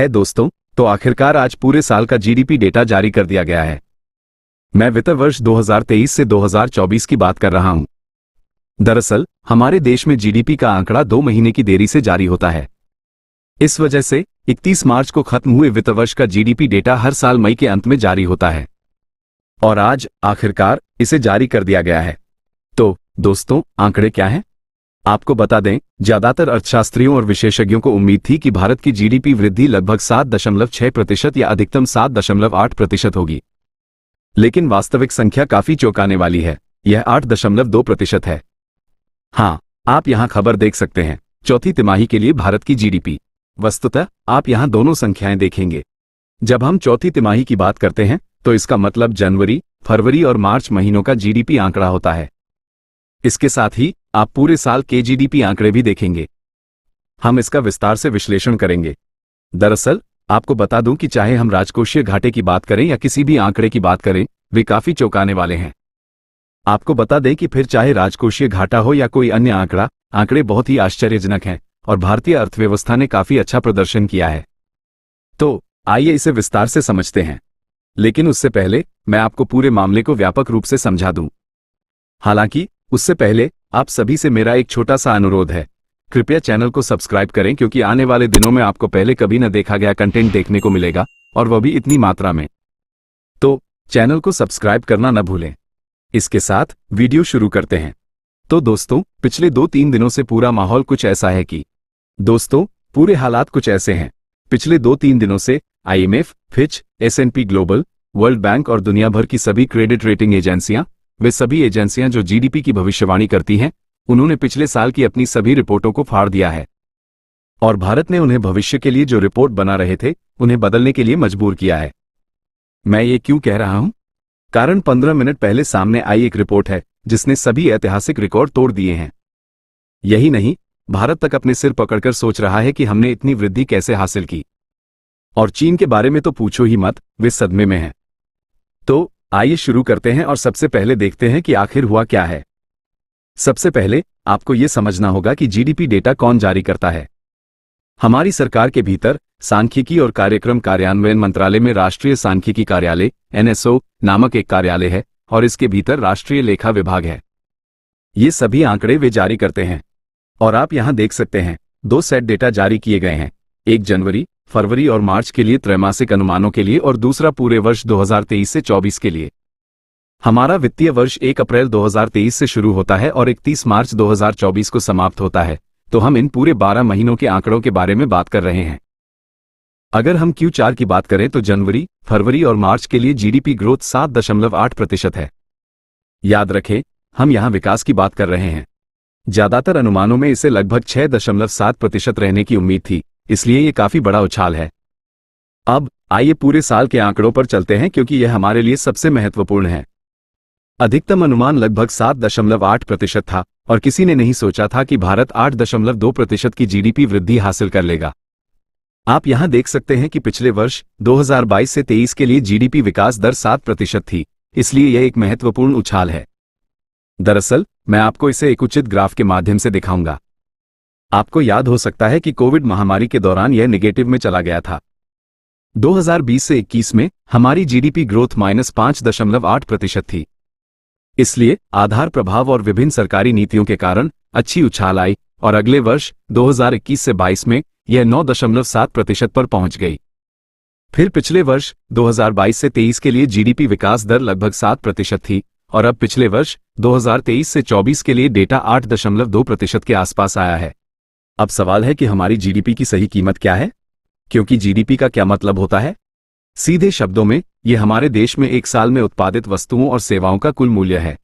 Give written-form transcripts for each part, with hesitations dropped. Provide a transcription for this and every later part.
है दोस्तों, तो आखिरकार आज पूरे साल का जीडीपी डेटा जारी कर दिया गया है। मैं वित्त वर्ष 2023 से 2024 की बात कर रहा हूं। दरअसल हमारे देश में जीडीपी का आंकड़ा 2 महीने की देरी से जारी होता है। इस वजह से 31 मार्च को खत्म हुए वित्त वर्ष का जीडीपी डेटा हर साल मई के अंत में जारी होता है और आज आखिरकार इसे जारी कर दिया गया है। तो दोस्तों, आंकड़े क्या हैं? आपको बता दें, ज्यादातर अर्थशास्त्रियों और विशेषज्ञों को उम्मीद थी कि भारत की जीडीपी वृद्धि लगभग 7.6% या अधिकतम 7.8% होगी, लेकिन वास्तविक संख्या काफी चौंकाने वाली है। यह 8.2% है। हाँ, आप यहां खबर देख सकते हैं, चौथी तिमाही के लिए भारत की जीडीपी। वस्तुतः आप यहां दोनों संख्याएं देखेंगे। जब हम चौथी तिमाही की बात करते हैं तो इसका मतलब जनवरी, फरवरी और मार्च महीनों का जीडीपी आंकड़ा होता है। इसके साथ ही आप पूरे साल के जीडीपी आंकड़े भी देखेंगे। हम इसका विस्तार से विश्लेषण करेंगे। दरअसल आपको बता दूं कि चाहे हम राजकोषीय घाटे की बात करें या किसी भी आंकड़े की बात करें, वे काफी चौंकाने वाले हैं। आपको बता दें कि फिर चाहे राजकोषीय घाटा हो या कोई अन्य आंकड़े बहुत ही आश्चर्यजनक हैं और भारतीय अर्थव्यवस्था ने काफी अच्छा प्रदर्शन किया है। तो आइए इसे विस्तार से समझते हैं, लेकिन उससे पहले मैं आपको पूरे मामले को व्यापक रूप से समझा दूं। हालांकि उससे पहले आप सभी से मेरा एक छोटा सा अनुरोध है, कृपया चैनल को सब्सक्राइब करें, क्योंकि आने वाले दिनों में आपको पहले कभी न देखा गया कंटेंट देखने को मिलेगा, और वह भी इतनी मात्रा में। तो चैनल को सब्सक्राइब करना न भूलें। इसके साथ वीडियो शुरू करते हैं। तो दोस्तों, पिछले 2-3 दिनों से पूरा माहौल कुछ ऐसा है कि दोस्तों पूरे हालात कुछ ऐसे हैं। पिछले 2-3 दिनों से IMF, Fitch, S&P global, world bank और दुनिया भर की सभी क्रेडिट रेटिंग एजेंसियां, वे सभी एजेंसियां जो जीडीपी की भविष्यवाणी करती हैं, उन्होंने पिछले साल की अपनी सभी रिपोर्टों को फाड़ दिया है और भारत ने उन्हें भविष्य के लिए जो रिपोर्ट बना रहे थे उन्हें बदलने के लिए मजबूर किया है। मैं ये क्यों कह रहा हूं? कारण 15 मिनट पहले सामने आई एक रिपोर्ट है जिसने सभी ऐतिहासिक रिकॉर्ड तोड़ दिए हैं। यही नहीं, भारत तक अपने सिर पकड़कर सोच रहा है कि हमने इतनी वृद्धि कैसे हासिल की। और चीन के बारे में तो पूछो ही मत, वे सदमे में हैं। तो आइए शुरू करते हैं और सबसे पहले देखते हैं कि आखिर हुआ क्या है। सबसे पहले आपको यह समझना होगा कि जीडीपी डेटा कौन जारी करता है। हमारी सरकार के भीतर सांख्यिकी और कार्यक्रम कार्यान्वयन मंत्रालय में राष्ट्रीय सांख्यिकी कार्यालय NSO नामक एक कार्यालय है और इसके भीतर राष्ट्रीय लेखा विभाग है। ये सभी आंकड़े वे जारी करते हैं और आप यहां देख सकते हैं 2 सेट डेटा जारी किए गए हैं, एक जनवरी, फरवरी और मार्च के लिए त्रैमासिक अनुमानों के लिए और दूसरा पूरे वर्ष 2023 से 24 के लिए। हमारा वित्तीय वर्ष 1 अप्रैल 2023 से शुरू होता है और 31 मार्च 2024 को समाप्त होता है, तो हम इन पूरे 12 महीनों के आंकड़ों के बारे में बात कर रहे हैं। अगर हम Q4 की बात करें तो जनवरी, फरवरी और मार्च के लिए जीडीपी ग्रोथ 7.8% है। याद रखें, हम यहां विकास की बात कर रहे हैं। ज्यादातर अनुमानों में इसे लगभग 6.7% रहने की उम्मीद थी, इसलिए यह काफी बड़ा उछाल है। अब आइए पूरे साल के आंकड़ों पर चलते हैं, क्योंकि यह हमारे लिए सबसे महत्वपूर्ण है। अधिकतम अनुमान लगभग 7.8% था और किसी ने नहीं सोचा था कि भारत 8.2% की जीडीपी वृद्धि हासिल कर लेगा। आप यहां देख सकते हैं कि पिछले वर्ष 2022 से 23 के लिए जीडीपी विकास दर 7% थी, इसलिए यह एक महत्वपूर्ण उछाल है। दरअसल मैं आपको इसे एक उचित ग्राफ के माध्यम से दिखाऊंगा। आपको याद हो सकता है कि कोविड महामारी के दौरान यह नेगेटिव में चला गया था। 2020 से 21 में हमारी जीडीपी ग्रोथ -5.8% थी। इसलिए आधार प्रभाव और विभिन्न सरकारी नीतियों के कारण अच्छी उछाल आई और अगले वर्ष 2021 से 22 में यह 9.7% पर पहुंच गई। फिर पिछले वर्ष 2022 से 23 के लिए जीडीपी विकास दर लगभग 7% थी और अब पिछले वर्ष 2023 से 24 के लिए डेटा 8.2% के आसपास आया है। अब सवाल है कि हमारी जीडीपी की सही कीमत क्या है? क्योंकि जीडीपी का क्या मतलब होता है? सीधे शब्दों में यह हमारे देश में एक साल में उत्पादित वस्तुओं और सेवाओं का कुल मूल्य है।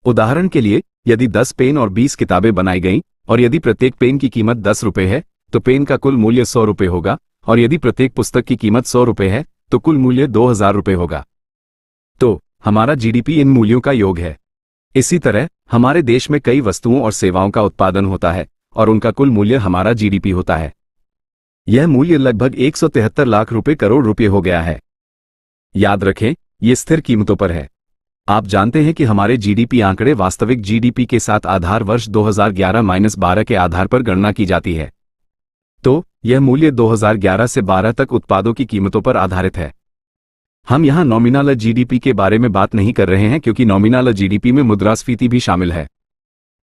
उदाहरण के लिए, यदि 10 पेन और 20 किताबें बनाई गईं और यदि प्रत्येक पेन की कीमत 10 रुपये है तो पेन का कुल मूल्य 100 रुपये होगा, और यदि प्रत्येक पुस्तक की कीमत 100 रुपये है तो कुल मूल्य 2000 रुपये होगा। तो हमारा जीडीपी इन मूल्यों का योग है। इसी तरह हमारे देश में कई वस्तुओं और सेवाओं का उत्पादन होता है और उनका कुल मूल्य हमारा जीडीपी होता है। यह मूल्य लगभग 173 लाख करोड़ रुपए हो गया है। याद रखें, ये स्थिर कीमतों पर है। आप जानते हैं कि हमारे जीडीपी आंकड़े वास्तविक जीडीपी के साथ आधार वर्ष 2011-12 के आधार पर गणना की जाती है। तो यह मूल्य 2011 से 12 तक उत्पादों की कीमतों पर आधारित है। हम यहां नॉमिनल जीडीपी के बारे में बात नहीं कर रहे हैं क्योंकि नॉमिनल जीडीपी में मुद्रास्फीति भी शामिल है।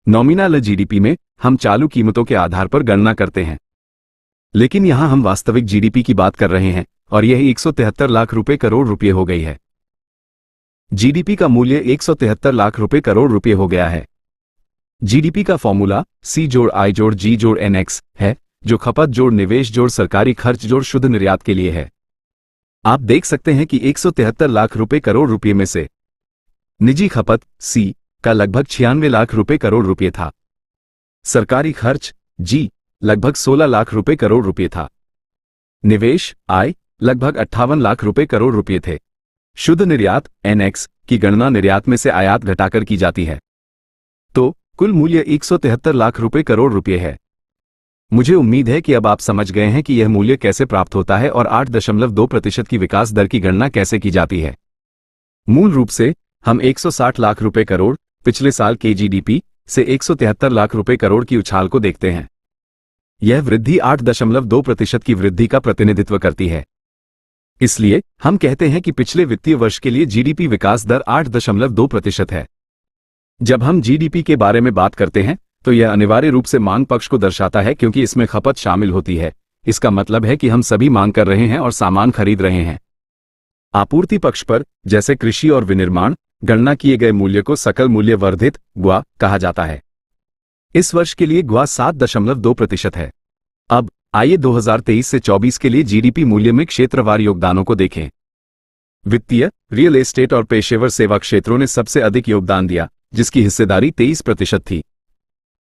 नॉमिनल जीडीपी में हम चालू कीमतों के आधार पर गणना करते हैं, लेकिन यहां हम वास्तविक जीडीपी की बात कर रहे हैं और यह 173 लाख रुपए करोड़ रुपए हो गई है। जीडीपी का मूल्य 173 लाख रुपए करोड़ रुपए हो गया है। जीडीपी का फॉर्मूला C जोड़ I जोड़ G जोड़ NX है, जो खपत जोड़ निवेश जोड़ सरकारी खर्च जोड़ शुद्ध निर्यात के लिए है। आप देख सकते हैं कि 173 लाख रुपए करोड़ रुपए में से निजी खपत C का लगभग 96 लाख रुपए करोड़ रुपए था। सरकारी खर्च G लगभग 16 लाख रुपए करोड़ रुपए था। निवेश I लगभग 58 लाख रुपए करोड़ रुपए थे। शुद्ध निर्यात NX की गणना निर्यात में से आयात घटाकर की जाती है। तो कुल मूल्य 173 लाख रुपए करोड़ रुपए है। मुझे उम्मीद है कि अब आप समझ गए हैं कि यह मूल्य कैसे प्राप्त होता है और 8.2% की विकास दर की गणना कैसे की जाती है। मूल रूप से हम 160 लाख रुपए करोड़ पिछले साल के जीडीपी से 173 लाख रुपए करोड़ की उछाल को देखते हैं। यह वृद्धि 8.2% की वृद्धि का प्रतिनिधित्व करती है। इसलिए हम कहते हैं कि पिछले वित्तीय वर्ष के लिए जीडीपी विकास दर 8.2% है। जब हम जीडीपी के बारे में बात करते हैं तो यह अनिवार्य रूप से मांग पक्ष को दर्शाता है क्योंकि इसमें खपत शामिल होती है। इसका मतलब है कि हम सभी मांग कर रहे हैं और सामान खरीद रहे हैं। आपूर्ति पक्ष पर, जैसे कृषि और विनिर्माण, गणना किए गए मूल्य को सकल मूल्य वर्धित गुआ कहा जाता है। इस वर्ष के लिए गुआ 7.2% है। अब आइए 2023 से 24 के लिए जीडीपी मूल्य में क्षेत्रवार योगदानों को देखें। वित्तीय, रियल एस्टेट और पेशेवर सेवा क्षेत्रों ने सबसे अधिक योगदान दिया, जिसकी हिस्सेदारी 23% थी।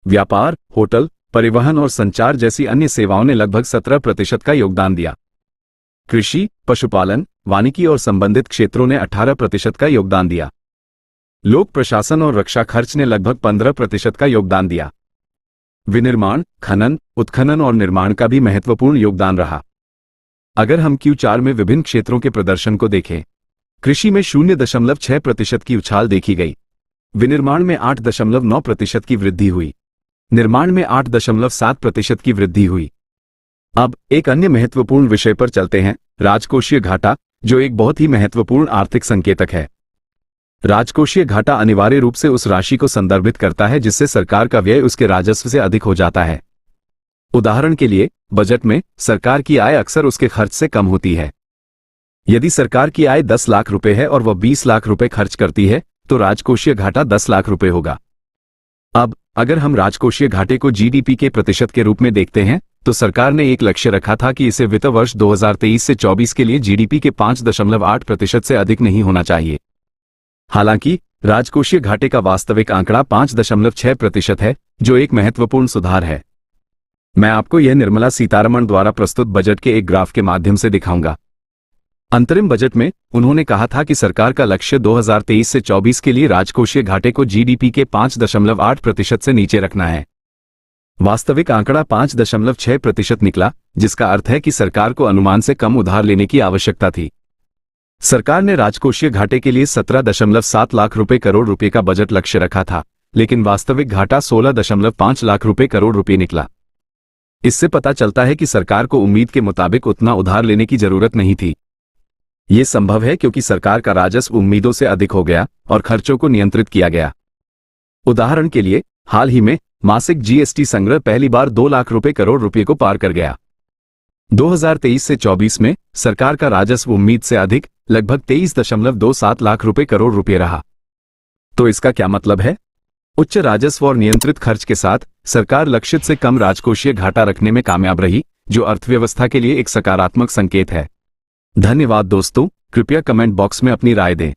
व्यापार, होटल, परिवहन और संचार जैसी अन्य सेवाओं ने लगभग 17% का योगदान दिया। कृषि, पशुपालन, वानिकी और संबंधित क्षेत्रों ने 18% का योगदान दिया। लोक प्रशासन और रक्षा खर्च ने लगभग 15% का योगदान दिया। विनिर्माण, खनन, उत्खनन और निर्माण का भी महत्वपूर्ण योगदान रहा। अगर हम Q4 में विभिन्न क्षेत्रों के प्रदर्शन को देखें, कृषि में 0.6% की उछाल देखी गई। विनिर्माण में 8.9% की वृद्धि हुई। निर्माण में 8.7% की वृद्धि हुई। अब एक अन्य महत्वपूर्ण विषय पर चलते हैं, राजकोषीय घाटा, जो एक बहुत ही महत्वपूर्ण आर्थिक संकेतक है। राजकोषीय घाटा अनिवार्य रूप से उस राशि को संदर्भित करता है जिससे सरकार का व्यय उसके राजस्व से अधिक हो जाता है। उदाहरण के लिए, बजट में सरकार की आय अक्सर उसके खर्च से कम होती है। यदि सरकार की आय 10 लाख रुपए है और वह 20 लाख रुपए खर्च करती है, तो राजकोषीय घाटा 10 लाख रुपए होगा। अब अगर हम राजकोषीय घाटे को जीडीपी के प्रतिशत के रूप में देखते हैं, तो सरकार ने एक लक्ष्य रखा था कि इसे वित्त वर्ष 2023 से 24 के लिए जीडीपी के 5.8% से अधिक नहीं होना चाहिए। हालांकि राजकोषीय घाटे का वास्तविक आंकड़ा 5.6% है, जो एक महत्वपूर्ण सुधार है। मैं आपको यह निर्मला सीतारमण द्वारा प्रस्तुत बजट के एक ग्राफ के माध्यम से दिखाऊंगा। अंतरिम बजट में उन्होंने कहा था कि सरकार का लक्ष्य 2023 से 24 के लिए राजकोषीय घाटे को जीडीपी के 5.8% से नीचे रखना है। वास्तविक आंकड़ा 5.6% निकला, जिसका अर्थ है कि सरकार को अनुमान से कम उधार लेने की आवश्यकता थी। सरकार ने राजकोषीय घाटे के लिए 17.7 लाख रुपए करोड़ रुपए का बजट लक्ष्य रखा था, लेकिन वास्तविक घाटा 16.5 लाख रुपए करोड़ रुपए निकला। इससे पता चलता है कि सरकार को उम्मीद के मुताबिक उतना उधार लेने की जरूरत नहीं थी। यह संभव है क्योंकि सरकार का राजस्व उम्मीदों से अधिक हो गया और खर्चों को नियंत्रित किया गया। उदाहरण के लिए, हाल ही में मासिक जीएसटी संग्रह पहली बार 2 लाख रुपए करोड़ रुपए को पार कर गया। 2023 से 24 में सरकार का राजस्व उम्मीद से अधिक लगभग 23.27 लाख रुपए करोड़ रुपए रहा। तो इसका क्या मतलब है? उच्च राजस्व और नियंत्रित खर्च के साथ सरकार लक्षित से कम राजकोषीय घाटा रखने में कामयाब रही, जो अर्थव्यवस्था के लिए एक सकारात्मक संकेत है। धन्यवाद दोस्तों, कृपया कमेंट बॉक्स में अपनी राय दें।